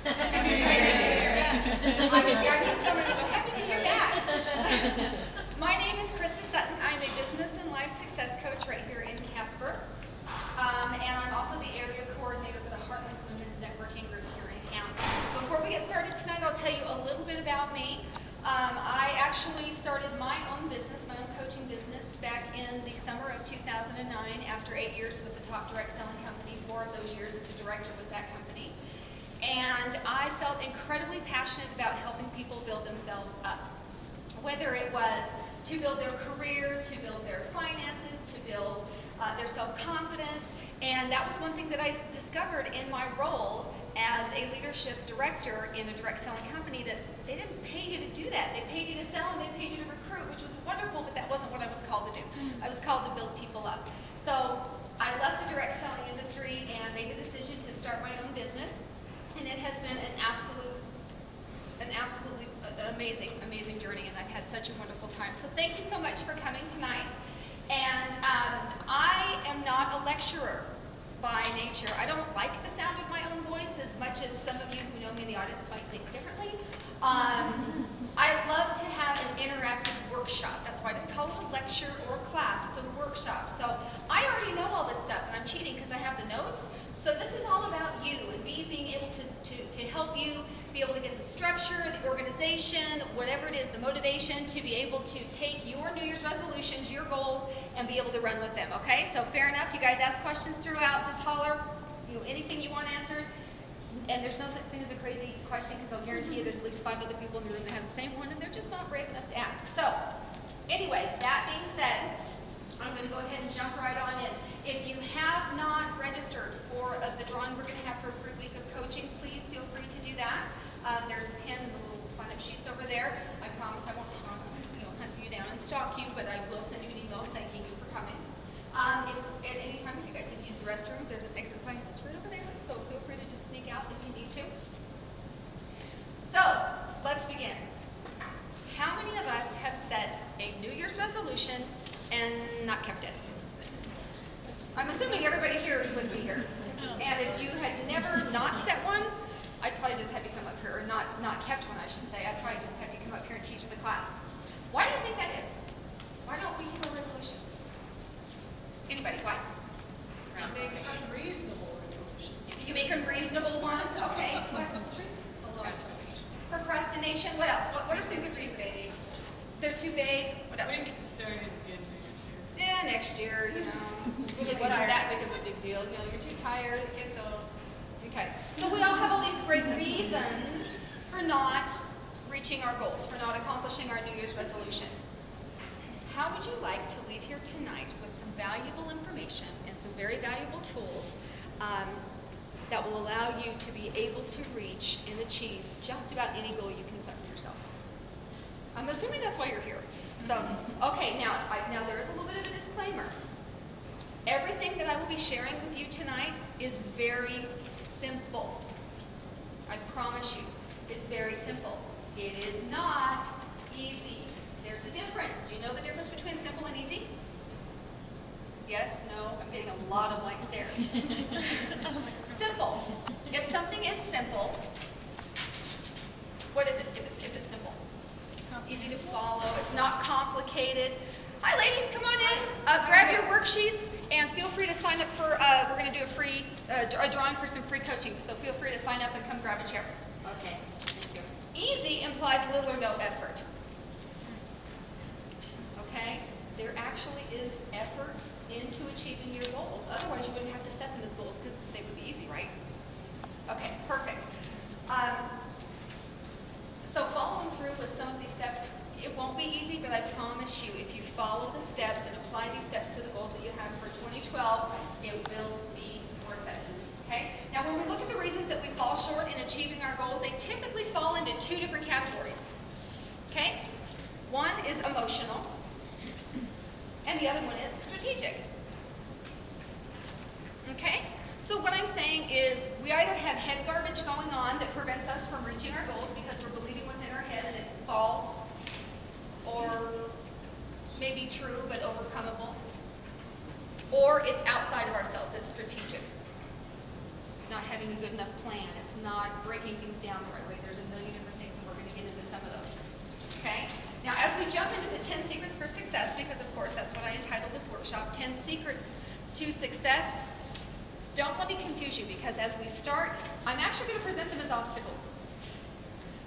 Happy New Year. Yeah. I knew someone would go, Happy New Year back. My name is Krista Sutton. I'm a business and life success coach right here in Casper. And I'm also the area coordinator for the Heartland Women's Networking Group here in town. Before we get started tonight, I'll tell you a little bit about me. I actually started my own business, my own coaching business, back in the summer of 2009 after 8 years with the Top Direct Selling Company, 4 of those years as a director with that company. And I felt incredibly passionate about helping people build themselves up. Whether it was to build their career, to build their finances, to build their self-confidence. And that was one thing that I discovered in my role as a leadership director in a direct selling company, that they didn't pay you to do that. They paid you to sell and they paid you to recruit, which was wonderful, but that wasn't what I was called to do. I was called to build people up. So I left the direct selling industry and made the decision to start my own business. And it has been an absolutely amazing journey, and I've had such a wonderful time. So thank you so much for coming tonight. And I am not a lecturer by nature. I don't like the sound of my own voice as much as some of you who know me in the audience might think differently. I love to have an interactive workshop. That's why I didn't call it a lecture or a class. It's a workshop. So I already know all this stuff, and I'm cheating because I have the notes. So this is all about you and me being able to help you be able to get the structure, the organization, whatever it is, the motivation to be able to take your New Year's resolutions, your goals, and be able to run with them, okay? So fair enough, you guys ask questions throughout, just holler, anything you want answered. And there's no such thing as a crazy question, because I'll guarantee you there's at least 5 other people in the room that have the same one, and they're just not brave enough to ask. So anyway, that being said, I'm going to go ahead and jump right on in. If you have not registered for the drawing we're going to have for a free week of coaching, please feel free to do that. There's a pen and the little sign-up sheets over there. I promise I won't hunt you down and stalk you, but I will send you an email thanking you for coming. If at any time if you guys need to use the restroom, there's an exit sign that's right over there, so feel free to just sneak out if you need to. So, let's begin. How many of us have set a New Year's resolution and not kept it? I'm assuming everybody here would be here. And if you had never not set one, I'd probably just have you come up here, or not kept one, I should say. I'd probably just have you come up here and teach the class. Why do you think that is? Why don't we keep our resolutions? Anybody, why? Make unreasonable resolutions. So you make unreasonable ones, okay. Procrastination, what else? What are some good reasons? They're too vague. What else? We can start it again next year. Yeah, next year, Really wasn't that big of a big deal. You're too tired, it gets old. Okay. So we all have all these great reasons for not reaching our goals, for not accomplishing our New Year's resolution. How would you like to leave here tonight with some valuable information and some very valuable tools that will allow you to be able to reach and achieve just about any goal you can set for yourself? I'm assuming that's why you're here. So, okay, now there is a little bit of a disclaimer. Everything that I will be sharing with you tonight is very simple. I promise you, it's very simple. It is not easy. There's a difference. Do you know the difference between simple and easy? Yes? No? I'm getting a lot of blank stares. Simple. If something is simple, what is it if it's simple? Easy to follow. It's not complicated. Hi, ladies, come on in. Grab your worksheets and feel free to sign up for. We're going to do a drawing for some free coaching. So feel free to sign up and come grab a chair. Okay. Thank you. Easy implies little or no effort. Okay? There actually is effort into achieving your goals. Otherwise, you wouldn't have to set them as goals because they would be easy, right? Okay, perfect. So following through with some of these steps, it won't be easy, but I promise you, if you follow the steps and apply these steps to the goals that you have for 2012, it will be worth it. Okay? Now, when we look at the reasons that we fall short in achieving our goals, they typically fall into 2 different categories. Okay? One is emotional, and the other one is strategic. Okay? So what I'm saying is we either have head garbage going on that prevents us from reaching our goals because we're believing what's in our head and it's false, or maybe true but overcomable, or it's outside of ourselves, it's strategic. not having a good enough plan. It's not breaking things down the right way. There's a million different things, and we're going to get into some of those. Okay? Now, as we jump into the 10 secrets for success, because of course that's what I entitled this workshop, 10 secrets to success, don't let me confuse you, because as we start, I'm actually going to present them as obstacles,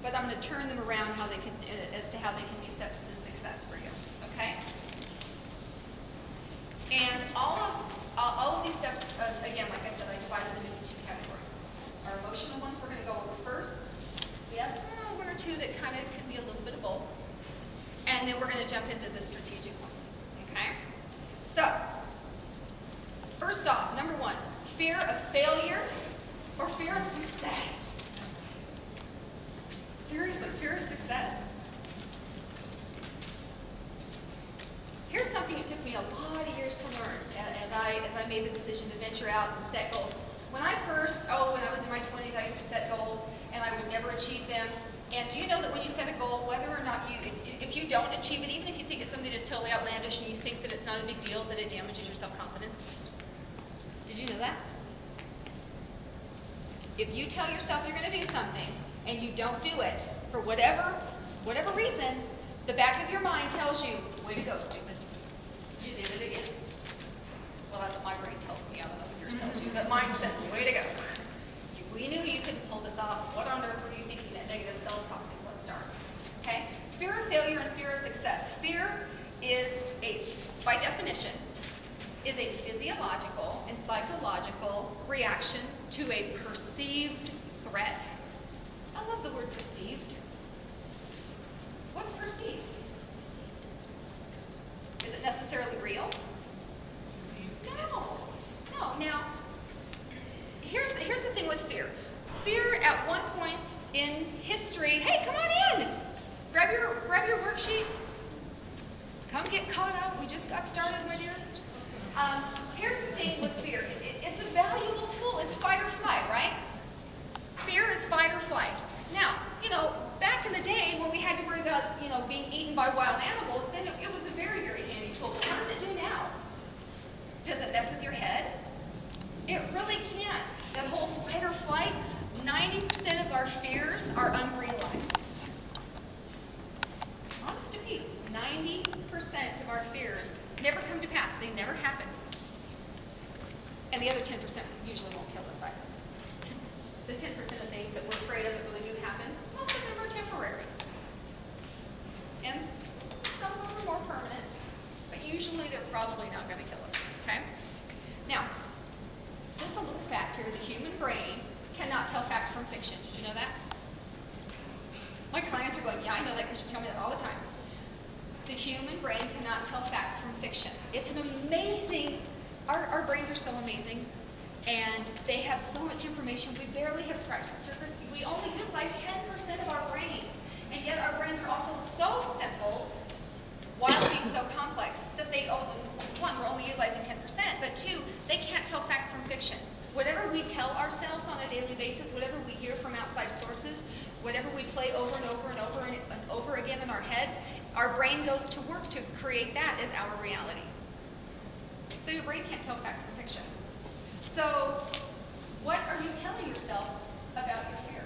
but I'm going to turn them around how they can, as to how they can be steps to success for you. Okay? And all of these steps, again, like I said, I divided them into two categories. Our emotional ones we're going to go over first. We have one or two that kind of can be a little bit of both. And then we're going to jump into the strategic ones. Okay? So, first off, number one, fear of failure or fear of success. Seriously, fear of success. Here's something it took me a lot of years to learn as I made the decision to venture out and set goals. When I was in my 20s, I used to set goals and I would never achieve them. And do you know that when you set a goal, whether or not if you don't achieve it, even if you think it's something just totally outlandish and you think that it's not a big deal, that it damages your self-confidence? Did you know that? If you tell yourself you're going to do something and you don't do it for whatever reason, the back of your mind tells you, way to go, stupid. You did it again. Well, that's what my brain tells me. I don't know what yours tells you, but mine says, way to go. We knew you couldn't pull this off. What on earth were you thinking? That negative self-talk is what starts. Okay? Fear of failure and fear of success. Fear is by definition, is a physiological and psychological reaction to a perceived threat. I love the word perceived. What's perceived? Is it necessarily real? No. Now, here's the thing with fear. Fear at one point in history, hey, come on in. Grab your worksheet. Come get caught up. We just got started, my dear. Here's the thing with fear. It's a valuable tool. It's fight or flight, right? Fear is fight or flight. Now, back in the day when we had to worry about, being eaten by wild animals, then it was a very, very handy tool. But what does it do now? Does it mess with your head? It really can't. That whole fight or flight, 90% of our fears are unrealized. Honest to me, 90% of our fears never come to pass. They never happen. And the other 10% usually won't kill us either. The 10% of things that we're afraid of that really do happen, most of them are temporary. And some of them are more permanent, but usually they're probably not going to kill us. Okay? Now, just a little fact here, the human brain cannot tell fact from fiction. Did you know that? My clients are going, yeah, I know that because you tell me that all the time. The human brain cannot tell fact from fiction. It's an amazing, our brains are so amazing, and they have so much information. We barely have scratched the surface. We only utilize 10% of our brains, and yet our brains are also so simple, while being so complex, that one, we're only utilizing 10%, but two, they can't tell fact from fiction. Whatever we tell ourselves on a daily basis, whatever we hear from outside sources, whatever we play over and over and over and over again in our head, our brain goes to work to create that as our reality. So your brain can't tell fact from fiction. So what are you telling yourself about your fear?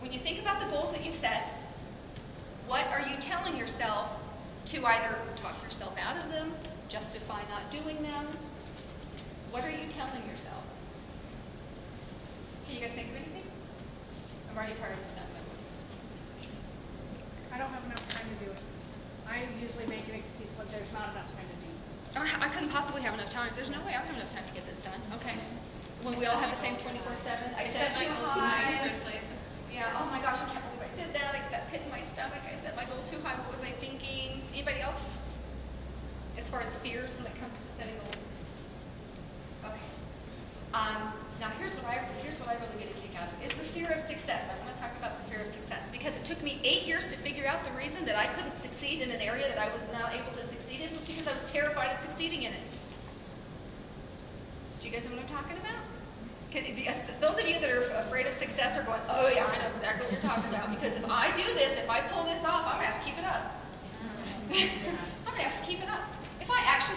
When you think about the goals that you've set, what are you telling yourself to either talk yourself out of them, justify not doing them? What are you telling yourself? Can you guys think of anything? I'm already tired of the sound of my voice. I don't have enough time to do it. I usually make an excuse when there's not enough time to do something. I couldn't possibly have enough time. There's no way I have enough time to get this done. Okay. When we all have the same 24/7, I set my goal too high. Yeah, oh my gosh, I can't believe I did that. I got that pit in my stomach. I set my goal too high. What was I thinking? Anybody else? As far as fears when it comes to setting goals? Okay. Now here's what I really get a kick out of, is the fear of success. I want to talk about the fear of success because it took me 8 years to figure out the reason that I couldn't succeed in an area that I was not able to succeed in was because I was terrified of succeeding in it. Do you guys know what I'm talking about? Those of you that are afraid of success are going, oh yeah, I know exactly what you're talking about, because if I do this, if I pull this off, I'm going to have to keep it up. I'm going to have to keep it up. If I actually